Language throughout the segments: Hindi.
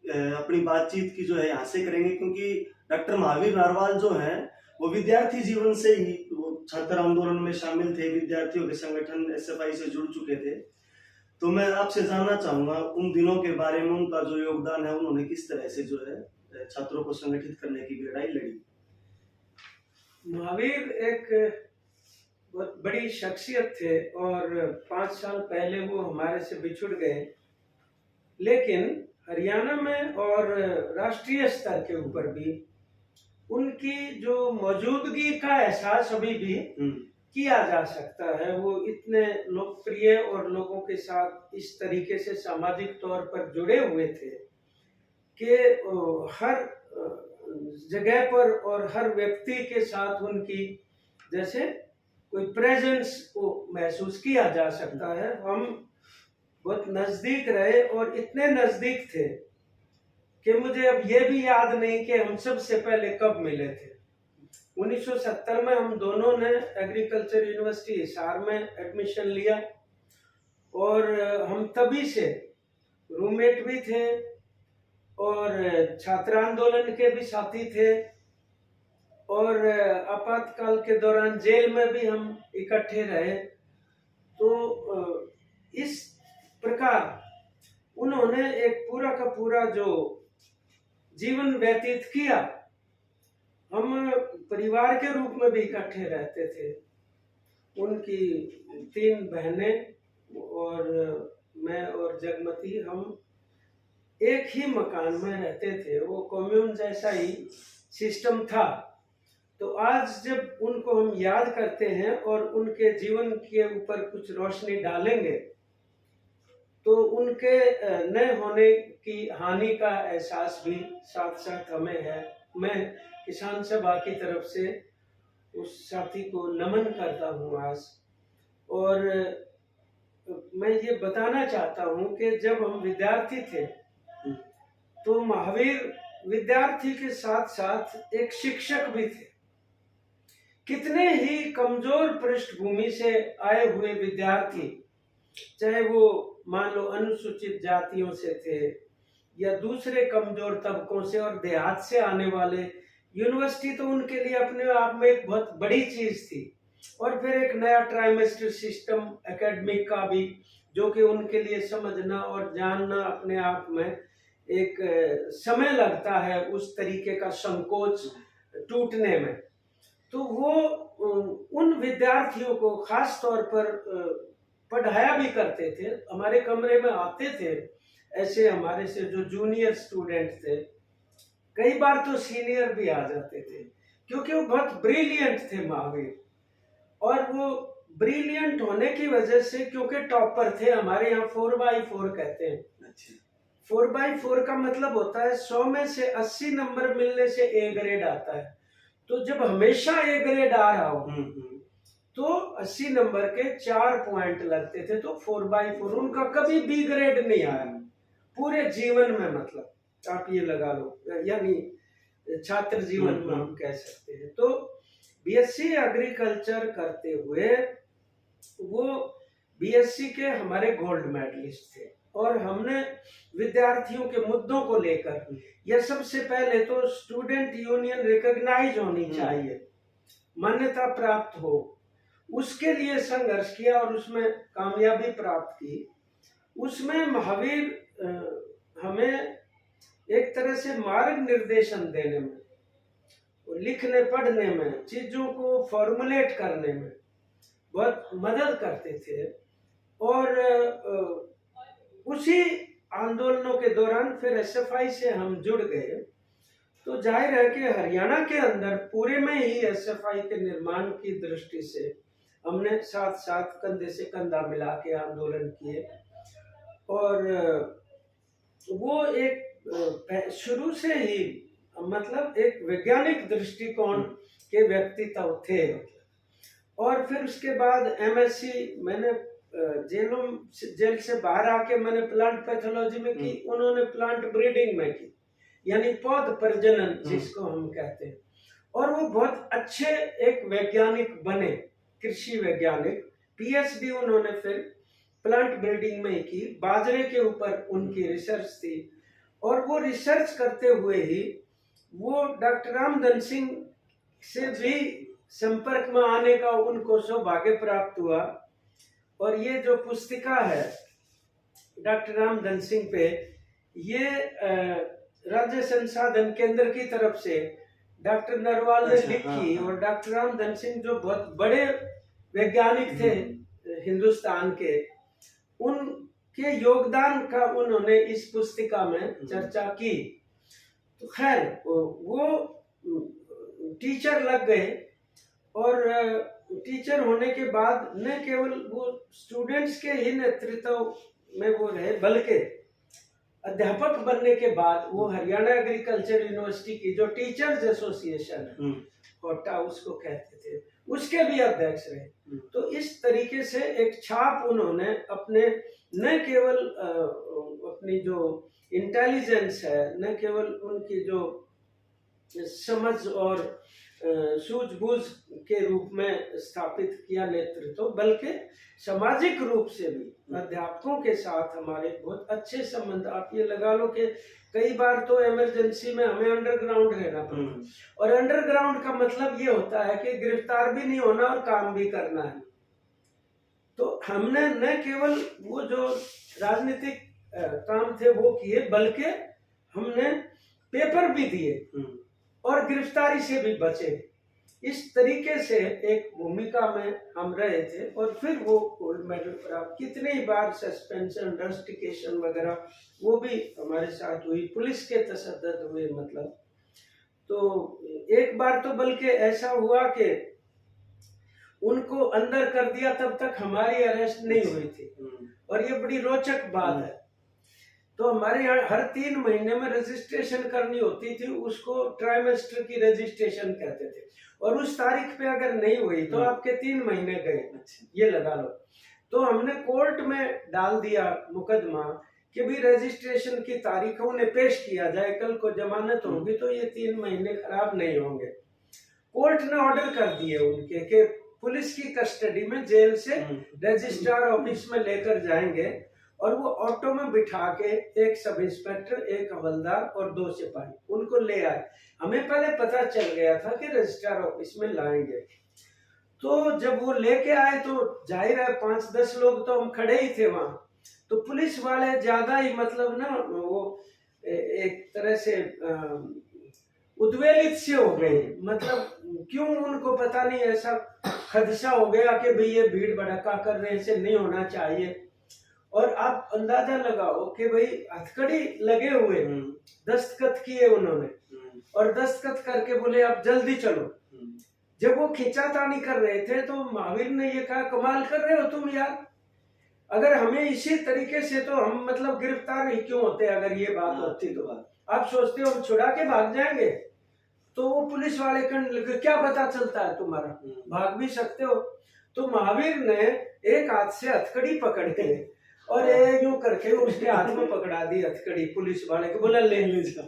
अपनी बातचीत की जो है यहाँ से करेंगे, क्योंकि डॉक्टर महावीर नारवाल जो है वो विद्यार्थी जीवन से ही वो छात्र आंदोलन में शामिल थे, विद्यार्थियों के संगठन एसएफआई से जुड़ चुके थे। तो मैं आपसे जानना चाहूंगा उन दिनों के बारे में, उनका जो योगदान है, उन्होंने किस तरह से जो है छात्रों को संगठित करने की लड़ाई लड़ी। महावीर एक बहुत बड़ी शख्सियत थे और 5 साल पहले वो हमारे से बिछुड़ गए, लेकिन हरियाणा में और राष्ट्रीय स्तर के ऊपर भी उनकी जो मौजूदगी का एहसास अभी भी किया जा सकता है। वो इतने लोकप्रिय और लोगों के साथ इस तरीके से सामाजिक तौर पर जुड़े हुए थे कि हर जगह पर और हर व्यक्ति के साथ उनकी जैसे कोई प्रेजेंस को महसूस किया जा सकता है। हम बहुत नजदीक रहे और इतने नजदीक थे कि मुझे अब ये भी याद नहीं कि हम सबसे पहले कब मिले थे। 1970 में हम दोनों ने एग्रीकल्चर यूनिवर्सिटी हिसार में एडमिशन लिया और हम तभी से रूममेट भी थे और छात्र आंदोलन के भी साथी थे और आपातकाल के दौरान जेल में भी हम इकट्ठे रहे। तो इस प्रकार उन्होंने एक पूरा का पूरा जो जीवन व्यतीत किया, हम परिवार के रूप में भी इकट्ठे रहते थे। उनकी 3 बहनें और मैं और जगमती, हम एक ही मकान में रहते थे। वो कम्यून जैसा ही सिस्टम था। तो आज जब उनको हम याद करते हैं और उनके जीवन के ऊपर कुछ रोशनी डालेंगे तो उनके न होने की हानि का एहसास भी साथ साथ हमें है। मैं किसान सभा की तरफ से उस साथी को नमन करता हूँ आज। और मैं ये बताना चाहता हूँ कि जब हम विद्यार्थी थे तो महावीर विद्यार्थी के साथ साथ एक शिक्षक भी थे। कितने ही कमजोर पृष्ठभूमि से आए हुए विद्यार्थी, चाहे वो मान लो अनुसूचित जातियों से थे या दूसरे कमजोर तबकों से और देहात से आने वाले, यूनिवर्सिटी तो उनके लिए अपने आप में एक बहुत बड़ी चीज थी। और फिर एक नया ट्राइमेस्टर सिस्टम एकेडमिक का भी, जो कि उनके लिए समझना और जानना अपने आप में एक समय लगता है, उस तरीके का संकोच टूटने में। तो वो उन विद्यार्थियों को खास तौर पर पढ़ाया भी करते थे, हमारे कमरे में आते थे। ऐसे हमारे से जो जूनियर स्टूडेंट थे, कई बार तो सीनियर भी आ जाते थे, क्योंकि वो बहुत ब्रिलियंट थे महावीर। और वो ब्रिलियंट होने की वजह से, क्योंकि टॉपर थे, हमारे यहाँ 4x4 कहते हैं। 4x4 का मतलब होता है 100 में से 80 नंबर मिलने से ए ग्रेड आता है। तो जब हमेशा ए ग्रेड आ रहा हो तो 80 नंबर के 4 पॉइंट लगते थे। तो 4x4 उनका कभी बी ग्रेड नहीं आया पूरे जीवन में। मतलब आप ये लगा लो, यानी छात्र जीवन में हम कह सकते हैं। तो बीएससी एग्रीकल्चर करते हुए वो बीएससी के हमारे गोल्ड मेडलिस्ट थे और हमने विद्यार्थियों के मुद्दों को लेकर, यह सबसे पहले तो स्टूडेंट यूनियन रिकॉग्नाइज होनी चाहिए, मान्यता प्राप्त हो, उसके लिए संघर्ष किया और उसमें कामयाबी प्राप्त की। उसमें महावीर हमें एक तरह से मार्ग निर्देशन देने में, लिखने पढ़ने में, चीजों को फॉर्मुलेट करने में बहुत मदद करते थे। और उसी आंदोलनों के दौरान फिर एसएफआई से हम जुड़ गए। तो जाहिर है कि हरियाणा के अंदर पूरे में ही एसएफआई के निर्माण की दृष्टि से हमने साथ साथ कंधे से कंधा मिला के आंदोलन किए। और वो एक शुरू से ही मतलब एक वैज्ञानिक दृष्टिकोण के व्यक्तित्व थे। और फिर उसके बाद एमएससी मैंने जेल से बाहर आके मैंने प्लांट पैथोलॉजी में की, उन्होंने प्लांट ब्रीडिंग में की, यानी पौध प्रजनन जिसको हम कहते हैं। और वो बहुत अच्छे एक वैज्ञानिक बने, कृषि वैज्ञानिक। पीएचडी उन्होंने फिर प्लांट ब्रीडिंग में की, बाजरे के ऊपर उनकी रिसर्च थी। और वो रिसर्च करते हुए ही वो डॉक्टर रामधन सिंह से भी संपर्क में आने का उनको सौभाग्य प्राप्त हुआ। और ये जो पुस्तिका है डॉक्टर रामधन सिंह पे, ये राज्य संसाधन केंद्र की तरफ से डॉक्टर नरवाल ने लिखी। और डॉक्टर रामधन सिंह जो बहुत बड़े वैज्ञानिक थे हिंदुस्तान के, उनके योगदान का उन्होंने इस पुस्तिका में चर्चा की। तो खैर वो टीचर लग गए, और टीचर होने के बाद न केवल वो स्टूडेंट्स के ही नेतृत्व में वो रहे, बल्कि अध्यापक बनने के बाद वो हरियाणा एग्रीकल्चर यूनिवर्सिटी की जो टीचर्स एसोसिएशन है, कोटा उसको कहते थे, उसके भी अध्यक्ष रहे। तो इस तरीके से एक छाप उन्होंने अपने, न केवल अपनी जो इंटेलिजेंस है, न केवल उनकी जो समझ और सूझबूझ के रूप में स्थापित किया नेतृत्व, बल्कि सामाजिक रूप से भी अध्यापकों के साथ हमारे बहुत अच्छे संबंध। आप ये लगा लो कि कई बार तो इमरजेंसी में हमें अंडरग्राउंड रहना पड़ता, और अंडरग्राउंड का मतलब ये होता है कि गिरफ्तार भी नहीं होना और काम भी करना है। तो हमने न केवल वो जो राजनीतिक काम थे वो किए, बल्कि हमने पेपर भी दिए और गिरफ्तारी से भी बचे। इस तरीके से एक भूमिका में हम रहे थे, और फिर वो गोल्ड मेडल प्राप्त। कितने ही बार सस्पेंशन, रस्टिकेशन वगैरह वो भी हमारे साथ हुई, पुलिस के तशद्दुद हुए। मतलब तो एक बार तो बल्कि ऐसा हुआ कि उनको अंदर कर दिया, तब तक हमारी अरेस्ट नहीं हुई थी। और ये बड़ी रोचक बात है। तो हमारे यहाँ हर 3 महीने में रजिस्ट्रेशन करनी होती थी, उसको ट्राइमेस्टर की रजिस्ट्रेशन कहते थे। और उस तारीख पे अगर नहीं हुई तो आपके 3 महीने गए, ये लगा लो। तो हमने कोर्ट में डाल दिया मुकदमा कि भी रजिस्ट्रेशन की तारीख उन्हें पेश किया जाए, कल को जमानत होगी तो ये 3 महीने खराब नहीं होंगे। कोर्ट ने ऑर्डर कर दिए उनके कि पुलिस की कस्टडी में जेल से रजिस्ट्रार ऑफिस में लेकर जाएंगे, और वो ऑटो में बिठा के एक सब इंस्पेक्टर, एक हवलदार और 2 सिपाही उनको ले आए। हमें पहले पता चल गया था कि रजिस्ट्रार ऑफिस में लाएंगे। तो जब वो लेके आए तो जाहिर है 5-10 लोग तो हम खड़े ही थे वहां। तो पुलिस वाले ज्यादा ही मतलब ना वो एक तरह से उद्वेलित से हो गए। मतलब क्यों उनको पता नहीं, ऐसा खदशा हो गया कि भाई ये भीड़ भड़का कर रहे, से नहीं होना चाहिए। और आप अंदाजा लगाओ कि भाई हथकड़ी लगे हुए, दस्तखत किए उन्होंने, और दस्तखत करके बोले अब जल्दी चलो। जब वो खींचातानी कर रहे थे तो महावीर ने ये कहा, कमाल कर रहे हो तुम यार, अगर हमें इसी तरीके से तो हम मतलब गिरफ्तार ही क्यों होते अगर ये बात होती तो। आप सोचते हो हम छुड़ा के भाग जाएंगे? तो वो पुलिस वाले कहने लगे क्या पता चलता है तुम्हारा, भाग भी सकते हो। तो महावीर ने एक हाथ से हथकड़ी पकड़ के और यूं करके उसके हाथ में पकड़ा दी हथकड़ी पुलिस वाले को, बोला ले जा,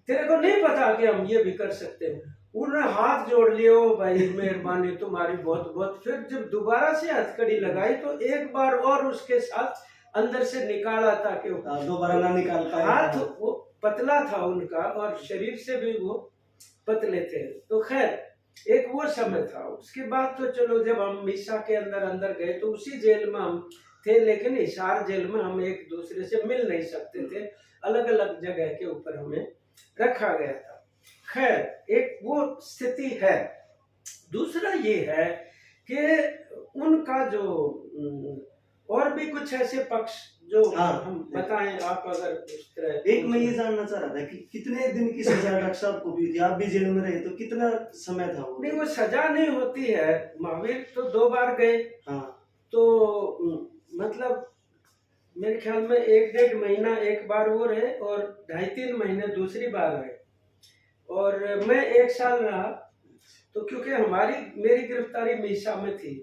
तेरे को नहीं पता कि हम ये भी कर सकते हैं। उन्होंने हाथ जोड़ लिए, ओ भाई मेहरबानी तुम्हारी बहुत बहुत। फिर जब दोबारा से हथकड़ी लगाई तो एक बार और उसके साथ अंदर से निकाला था कि दोबारा ना निकाल पाए। हाथ वो पतला था उनका और शरीर से भी वो पतले थे। तो खैर एक वो समय था। उसके बाद तो चलो जब हम मीसा के अंदर गए तो उसी जेल में हम थे, लेकिन हिसार जेल में हम एक दूसरे से मिल नहीं सकते थे, अलग अलग जगह के ऊपर हमें रखा गया था। खैर एक वो स्थिति है। दूसरा ये है कि उनका जो और भी कुछ ऐसे पक्ष जो हम बताएं आप अगर उस तरह। एक मैं ये जानना चाह रहा था कि कितने दिन की सजा डॉक्टर साहब को भी थी, आप भी जेल में रहे तो कितना समय था वो? नहीं वो सजा नहीं होती है, महावीर तो 2 बार गए। तो मतलब मेरे ख्याल में 1-1.5 महीना एक बार वो रहे और 2.5-3 महीने दूसरी बार रहे, और मैं 1 साल रहा। तो क्योंकि मेरी गिरफ्तारी मीसा में थी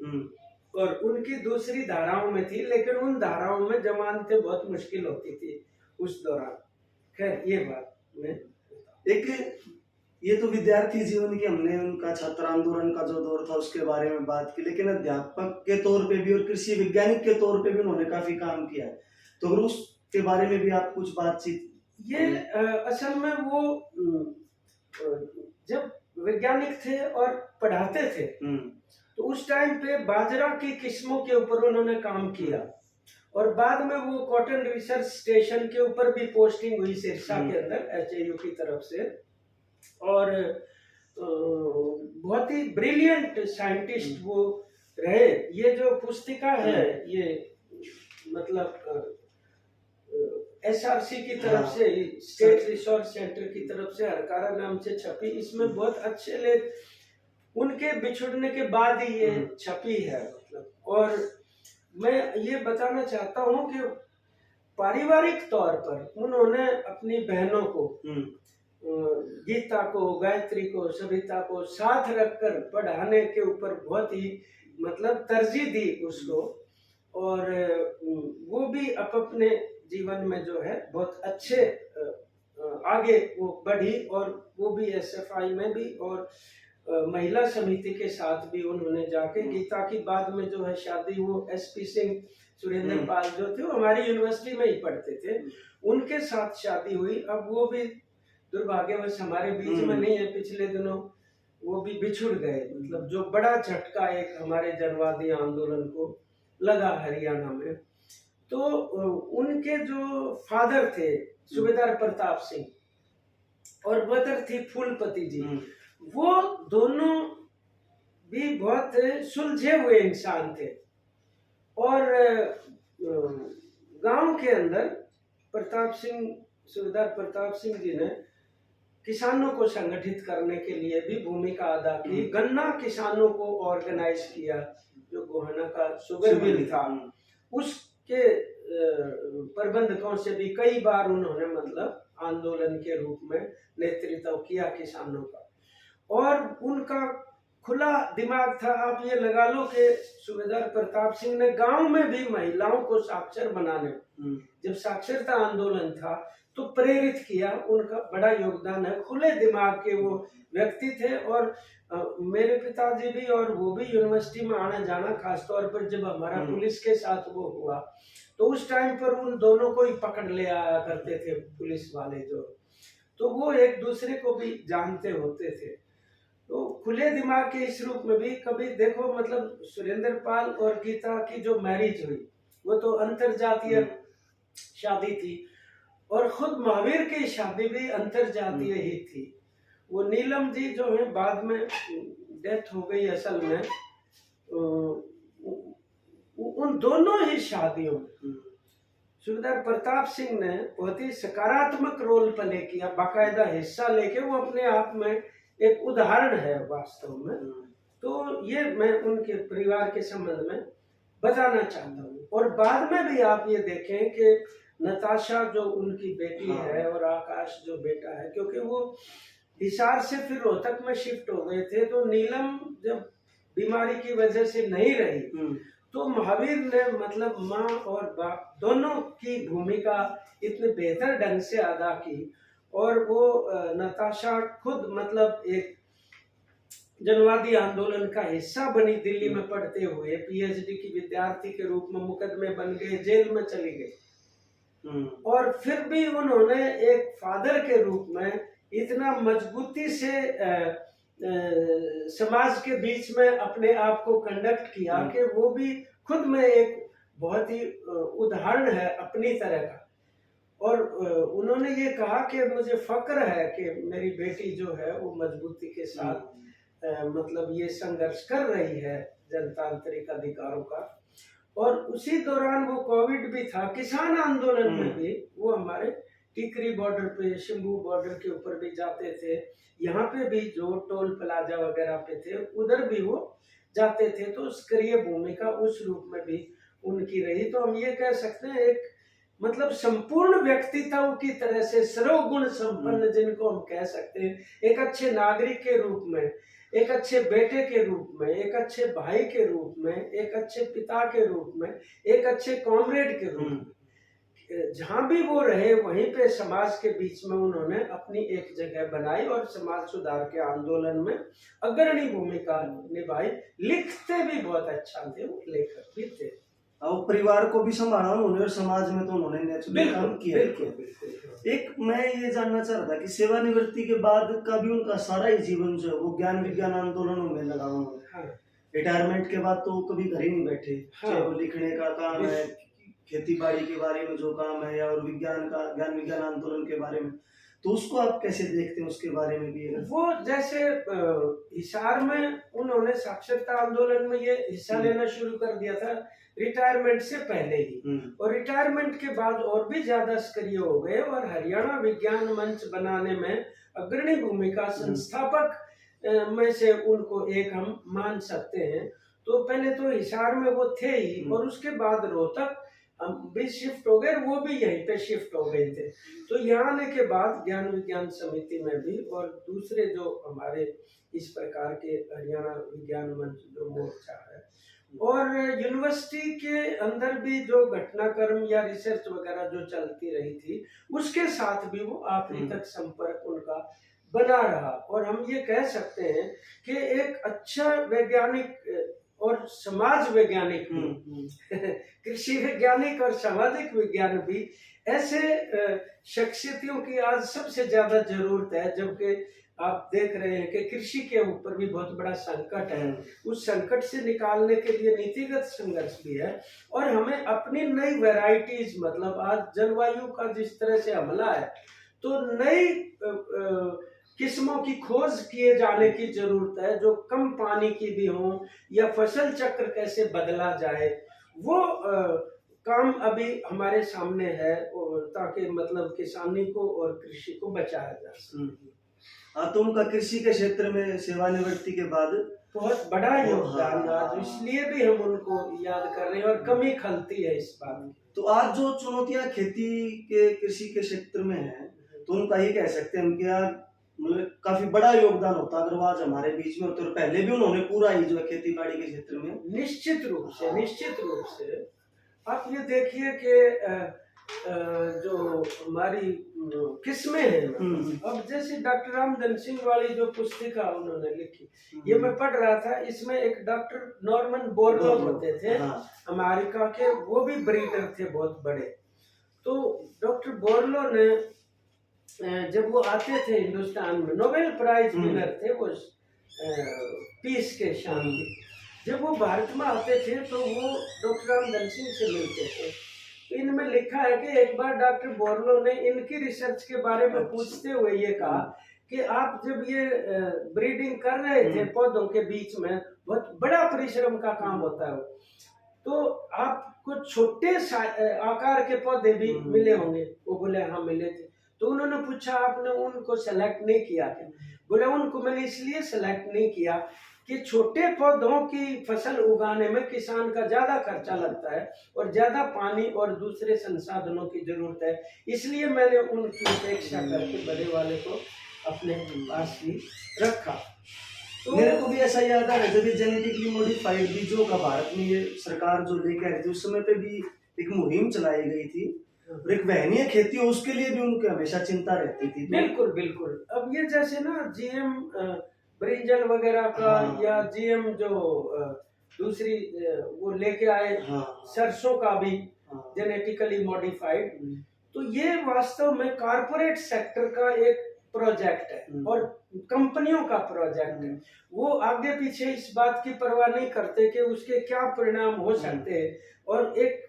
और उनकी दूसरी धाराओं में थी, लेकिन उन धाराओं में जमानतें बहुत मुश्किल होती थी उस दौरान। खैर ये बात में एक ये तो विद्यार्थी जीवन की हमने उनका छात्र आंदोलन का जो दौर था उसके बारे में बात की, लेकिन अध्यापक के तौर पे भी और कृषि वैज्ञानिक के तौर पे भी उन्होंने काफी काम किया है। तो अगर उसके बारे में भी आप कुछ बातचीत ये असल में वो जब वैज्ञानिक थे और पढ़ाते थे तो उस टाइम पे बाजरा की किस्मों के ऊपर उन्होंने काम किया, और बाद में वो कॉटन रिसर्च स्टेशन के ऊपर भी पोस्टिंग हुई सिरसा के अंदर HAU की तरफ से, और बहुत ही ब्रिलियंट साइंटिस्ट वो रहे। ये जो पुस्तिका है ये मतलब SRC की तरफ से, स्टेट रिसोर्स सेंटर की तरफ से हरकारा नाम से छपी। इसमें बहुत अच्छे लेख उनके बिछुड़ने के बाद ही ये छपी है मतलब। और मैं ये बताना चाहता हूँ कि पारिवारिक तौर पर उन्होंने अपनी बहनों को, गीता को, गायत्री को, सविता को साथ रखकर पढ़ाने के ऊपर बहुत ही मतलब तरजीह दी उसको, और वो भी अपने जीवन में जो है बहुत अच्छे आगे वो बढ़ी, और वो भी SFI में भी और महिला समिति के साथ भी उन्होंने जाके, गीता की बाद में जो है शादी वो SP सिंह सुरेंद्र पाल जो थे वो हमारी यूनिवर्सिटी में ही पढ़ते थे, उनके साथ शादी हुई। अब वो भी दुर्भाग्यवश हमारे बीच में नहीं है, पिछले दिनों वो भी बिछुड़ गए। मतलब जो बड़ा झटका एक हमारे जनवादी आंदोलन को लगा हरियाणा में। तो उनके जो फादर थे सूबेदार प्रताप सिंह और मदर थी फूलपति जी, वो दोनों भी बहुत सुलझे हुए इंसान थे। और गांव के अंदर सूबेदार प्रताप सिंह जी ने किसानों को संगठित करने के लिए भी भूमिका अदा की। गन्ना किसानों को ऑर्गेनाइज किया, जो गोहाना का शुगर मिल था उसके प्रबंधकों से भी कई बार उन्होंने मतलब आंदोलन के रूप में नेतृत्व किया किसानों का, और उनका खुला दिमाग था। आप ये लगा लो कि सूबेदार प्रताप सिंह ने गांव में भी महिलाओं को साक्षर बनाने, जब साक्षरता आंदोलन था तो प्रेरित किया, उनका बड़ा योगदान है। खुले दिमाग के वो व्यक्ति थे, और मेरे पिताजी भी और वो भी यूनिवर्सिटी में आना जाना, खासतौर पर जब हमारा पुलिस के साथ वो हुआ तो उस टाइम पर उन दोनों को ही पकड़ ले आया करते थे पुलिस वाले जो, तो वो एक दूसरे को भी जानते होते थे। तो खुले दिमाग के इस रूप में भी कभी देखो मतलब सुरेंद्र पाल और गीता की जो मैरिज हुई वो तो अंतरजातीय शादी थी, और खुद महावीर की शादी भी अंतरजातीय ही थी। वो नीलम जी जो है बाद में डेथ हो गई असल में, उन दोनों ही शादियों में सूबेदार प्रताप सिंह ने बहुत ही सकारात्मक रोल प्ले किया, बाकायदा हिस्सा लेके। वो अपने आप में एक उदाहरण है वास्तव में। तो ये मैं उनके परिवार के संबंध में बताना चाहता हूँ। और बाद में भी आप ये देखें कि नताशा जो उनकी बेटी है और आकाश जो बेटा है, क्योंकि वो हिसार से फिर रोहतक में शिफ्ट हो गए थे, तो नीलम जब बीमारी की वजह से नहीं रही तो महावीर ने मतलब माँ और बाप दोनों की भूमिका इतने बेहतर ढंग से अदा की। और वो नताशा खुद मतलब एक जनवादी आंदोलन का हिस्सा बनी, दिल्ली में पढ़ते हुए PhD की विद्यार्थी के रूप में मुकदमे बन गए, जेल में चली गई। और फिर भी उन्होंने एक फादर के रूप में इतना मजबूती से समाज के बीच में अपने आप को कंडक्ट किया कि वो भी खुद में एक बहुत ही उदाहरण है अपनी तरह का। और उन्होंने ये कहा कि मुझे फक्र है कि मेरी बेटी जो है वो मजबूती के साथ मतलब ये संघर्ष कर रही है जनतांत्रिक अधिकारों का। और उसी दौरान वो कोविड भी था, किसान आंदोलन में भी वो हमारे टिकरी बॉर्डर पे, शंभू बॉर्डर के ऊपर भी जाते थे, यहाँ पे भी जो टोल प्लाजा वगैरह पे थे उधर भी वो जाते थे। तो सक्रिय भूमिका उस रूप में भी उनकी रही। तो हम ये कह सकते हैं एक मतलब संपूर्ण व्यक्तित्व की तरह से सर्वगुण संपन्न जिनको हम कह सकते हैं, एक अच्छे नागरिक के रूप में, एक अच्छे बेटे के रूप में, एक अच्छे भाई के रूप में, एक अच्छे पिता के रूप में, एक अच्छे कॉमरेड के रूप में, जहां भी वो रहे वहीं पे समाज के बीच में उन्होंने अपनी एक जगह बनाई और समाज सुधार के आंदोलन में अग्रणी भूमिका निभाई। लिखते भी बहुत अच्छा थे, वो लेखक भी थे। और परिवार को भी संभाला उन्होंने और समाज में तो उन्होंने नेचुरल काम किया। एक मैं ये जानना चाह रहा था कि सेवानिवृत्ति के बाद का भी उनका सारा ही जीवन जो है वो ज्ञान विज्ञान आंदोलनों में लगा हुआ है। हाँ रिटायरमेंट के बाद तो वो कभी घर ही नहीं बैठे, हाँ। चाहे वो लिखने का काम है, खेती बाड़ी के बारे में जो काम है, या और विज्ञान का ज्ञान विज्ञान आंदोलन के बारे में, तो उसको आप कैसे देखते हैं, उसके बारे में भी वो जैसे हिसार में उन्होंने साक्षरता आंदोलन में ये हिस्सा लेना शुरू कर दिया था रिटायरमेंट से पहले ही, और रिटायरमेंट के बाद और भी ज्यादा सक्रिय हो गए, और हरियाणा विज्ञान मंच बनाने में अग्रणी भूमिका, संस्थापक में से उनको एक हम मान सकते हैं। तो पहले तो हिसार में वो थे ही, और उसके बाद रोहतक भी शिफ्ट हो गए, वो भी यहीं पे शिफ्ट हो गए थे। तो यहाँ आने के बाद ज्ञान विज्ञान समिति में भी, और दूसरे जो हमारे इस प्रकार के हरियाणा विज्ञान मंच जो मोर्चा है, और यूनिवर्सिटी के अंदर भी जो घटनाक्रम या रिसर्च वगैरह जो चलती रही थी, उसके साथ भी वो आखिरी तक संपर्क उनका बना रहा। और हम ये कह सकते हैं कि एक अच्छा वैज्ञानिक और समाज वैज्ञानिक कृषि वैज्ञानिक और सामाजिक विज्ञान भी ऐसे शख्सियतों की आज सबसे ज्यादा जरूरत है, जबकि आप देख रहे हैं कि कृषि के ऊपर भी बहुत बड़ा संकट है। उस संकट से निकालने के लिए नीतिगत संघर्ष भी है, और हमें अपनी नई वैरायटीज, मतलब आज जलवायु का जिस तरह से हमला है, तो नई किस्मों की खोज किए जाने की जरूरत है, जो कम पानी की भी हो, या फसल चक्र कैसे बदला जाए, वो काम अभी हमारे सामने है, ताकि मतलब किसानी को और कृषि को बचाया जा सके। हाँ, तो उनका कृषि के क्षेत्र में सेवानिवृत्ति के बाद बहुत बड़ा योगदान आज, इसलिए भी हम उनको याद कर रहे हैं, और कमी खलती है इस बात की। तो आज जो चुनौतियां खेती के कृषि के क्षेत्र में है, तो उनका ही कह सकते हैं, उनके मतलब काफी बड़ा योगदान होता अगर वो आज हमारे बीच में होते, और पहले भी उन्होंने पूरा ही जो है खेती बाड़ी के क्षेत्र में निश्चित रूप से आप ये देखिए कि जो हमारी किस्में हैं, अब जैसे डॉक्टर रामधन सिंह वाली जो पुस्तिका उन्होंने लिखी, ये मैं पढ़ रहा था, इसमें एक डॉक्टर नॉर्मन बोरलॉग होते थे अमेरिका के, वो भी ब्रीडर थे बहुत बड़े। तो डॉक्टर बोरलॉग ने जब वो आते थे हिंदुस्तान में, नोबेल प्राइज विनर थे वो पीस के, शांति, जब वो भारत में आते थे तो वो डॉक्टर रामधन सिंह से मिलते थे। तो इनमें लिखा है कि एक बार डॉक्टर बोरलो ने इनकी रिसर्च के बारे में पूछते हुए ये कहा कि आप जब ये ब्रीडिंग कर रहे थे पौधों के बीच में, बहुत बड़ा परिश्रम का काम होता है, तो आपको छोटे आकार के पौधे भी मिले होंगे? वो बोले हाँ मिले थे। तो उन्होंने पूछा आपने उनको सेलेक्ट नहीं किया क्या? बोले उनको मैंने इसलिए सेलेक्ट नहीं किया कि छोटे पौधों की फसल उगाने में किसान का ज्यादा खर्चा लगता है, और ज्यादा पानी और दूसरे संसाधनों की जरूरत है, इसलिए मैंने उनकी उपेक्षा करके बड़े वाले को अपने पास ही रखा। तो मेरे को भी ऐसा याद आ रहा है, जब ये जेनेटिकली मॉडिफाइड बीजों का भारत में ये सरकार जो लेके आई थी, उस समय पे भी एक मुहिम चलाई गई थी, और एक वहनीय खेती हो उसके लिए भी उनकी हमेशा चिंता रहती थी। बिल्कुल बिल्कुल। अब ये जैसे ना जीएम ब्रिंजल वगैरह का, या जीएम जो दूसरी वो लेके आए सरसों का भी जेनेटिकली मॉडिफाइड, तो ये वास्तव में कारपोरेट सेक्टर का एक प्रोजेक्ट है और कंपनियों का प्रोजेक्ट है। वो आगे पीछे इस बात की परवाह नहीं करते कि उसके क्या परिणाम हो सकते हैं, और एक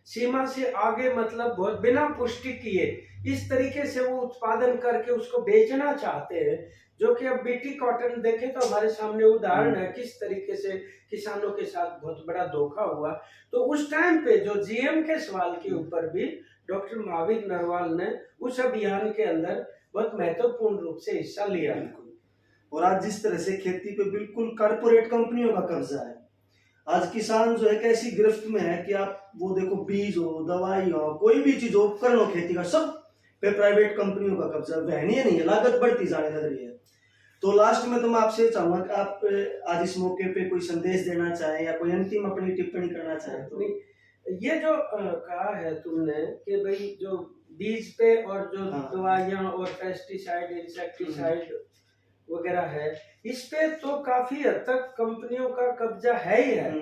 सीमा से आगे मतलब बहुत बिना पुष्टि किए इस तरीके से वो उत्पादन करके उसको बेचना चाहते हैं, जो कि अब बीटी कॉटन देखें तो हमारे सामने उदाहरण है किस तरीके से किसानों के साथ बहुत बड़ा धोखा हुआ। तो उस टाइम पे जो जीएम के सवाल के ऊपर भी डॉक्टर महावीर नरवाल ने उस अभियान के अंदर बहुत महत्वपूर्ण रूप से हिस्सा लिया। और आज जिस तरह से खेती पे बिल्कुल कारपोरेट कंपनियों का कब्जा है, आज किसान जो है कैसी गिरफ्त में है कि आप वो देखो, बीज हो, दवाई हो, कोई भी चीज हो, उपकरण हो खेती का, सब पे प्राइवेट कंपनियों का कब्जा। वहनीय नहीं है, लागत बढ़ती जाने लग रही है। तो लास्ट में तो मैं आपसे चाहूंगा कि आप आज इस मौके पे कोई संदेश देना चाहें या कोई अंतिम अपनी टिप्पणी करना चाहें। तो ये जो कहा है तुमने कि भाई जो बीज पे और जो दवाइयां और पेस्टिसाइड इंसेक्टिसाइड वगैरह है, इस पे तो काफी हद तक कंपनियों का कब्जा है ही है।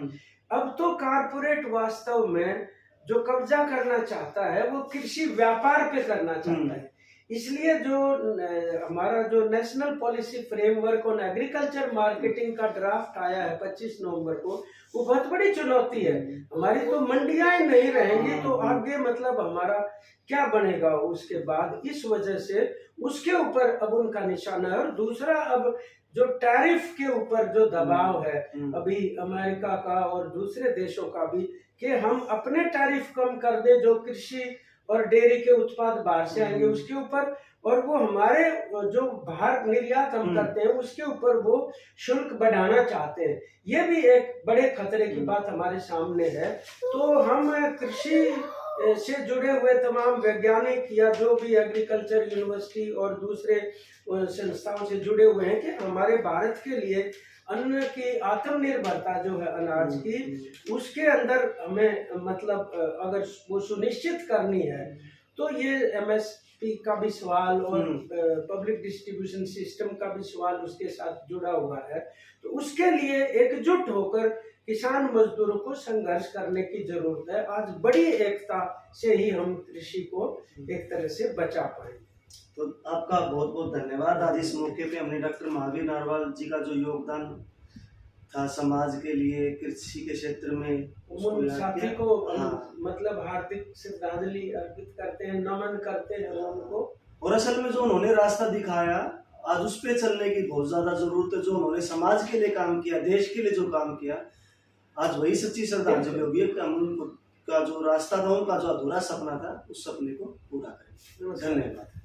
अब तो कारपोरेट वास्तव में जो कब्जा करना चाहता है वो कृषि व्यापार पे करना चाहता है। इसलिए जो हमारा जो national policy framework on agriculture marketing का ड्राफ्ट आया है 25 नवंबर को, वो बहुत बड़ी चुनौती है। हमारी तो मंडियां ही नहीं रहेंगी तो आगे मतलब हमारा क्या बनेगा उसके बाद। इस वजह से उसके ऊपर अब उनका निशाना है। और दूसरा, अब जो टैरिफ के ऊपर जो दबाव है अभी अमेरिका का और दूसरे देशों का भी, कि हम अपने टैरिफ कम कर दे जो कृषि और डेयरी के उत्पाद बाहर से आएंगे उसके ऊपर, और वो हमारे जो बाहर निर्यात हम करते हैं उसके ऊपर वो शुल्क बढ़ाना चाहते हैं। ये भी एक बड़े खतरे की बात हमारे सामने है। तो हम कृषि से जुड़े हुए तमाम वैज्ञानिक या जो भी एग्रीकल्चर यूनिवर्सिटी और दूसरे संस्थाओं से जुड़े हुए हैं कि हमारे भारत के लिए अन्न की आत्मनिर्भरता जो है अनाज की, उसके अंदर हमें मतलब अगर वो सुनिश्चित करनी है तो ये एमएसपी का भी सवाल और पब्लिक डिस्ट्रीब्यूशन सिस्टम का भी सवाल उसके साथ जुड़ा हुआ है। तो उसके लिए एकजुट होकर किसान मजदूरों को संघर्ष करने की जरूरत है। आज बड़ी एकता से ही हम कृषि को एक तरह से बचा पाएंगे। तो आपका बहुत बहुत धन्यवाद। आज इस मौके पे हमने डॉक्टर महावीर नारवाल जी का जो योगदान था समाज के लिए कृषि के क्षेत्र में, उन साथी को हाँ, मतलब हार्दिक श्रद्धांजलि अर्पित करते हैं, नमन करते हैं उनको। और असल में जो उन्होंने रास्ता दिखाया आज उस पे चलने की बहुत ज्यादा जरूरत है। जो उन्होंने समाज के लिए काम किया, देश के लिए जो काम किया, आज वही सच्ची श्रद्धांजलि होगी कि हम उनका जो रास्ता था, उनका जो अधूरा सपना था, उस सपने को पूरा करें। धन्यवाद।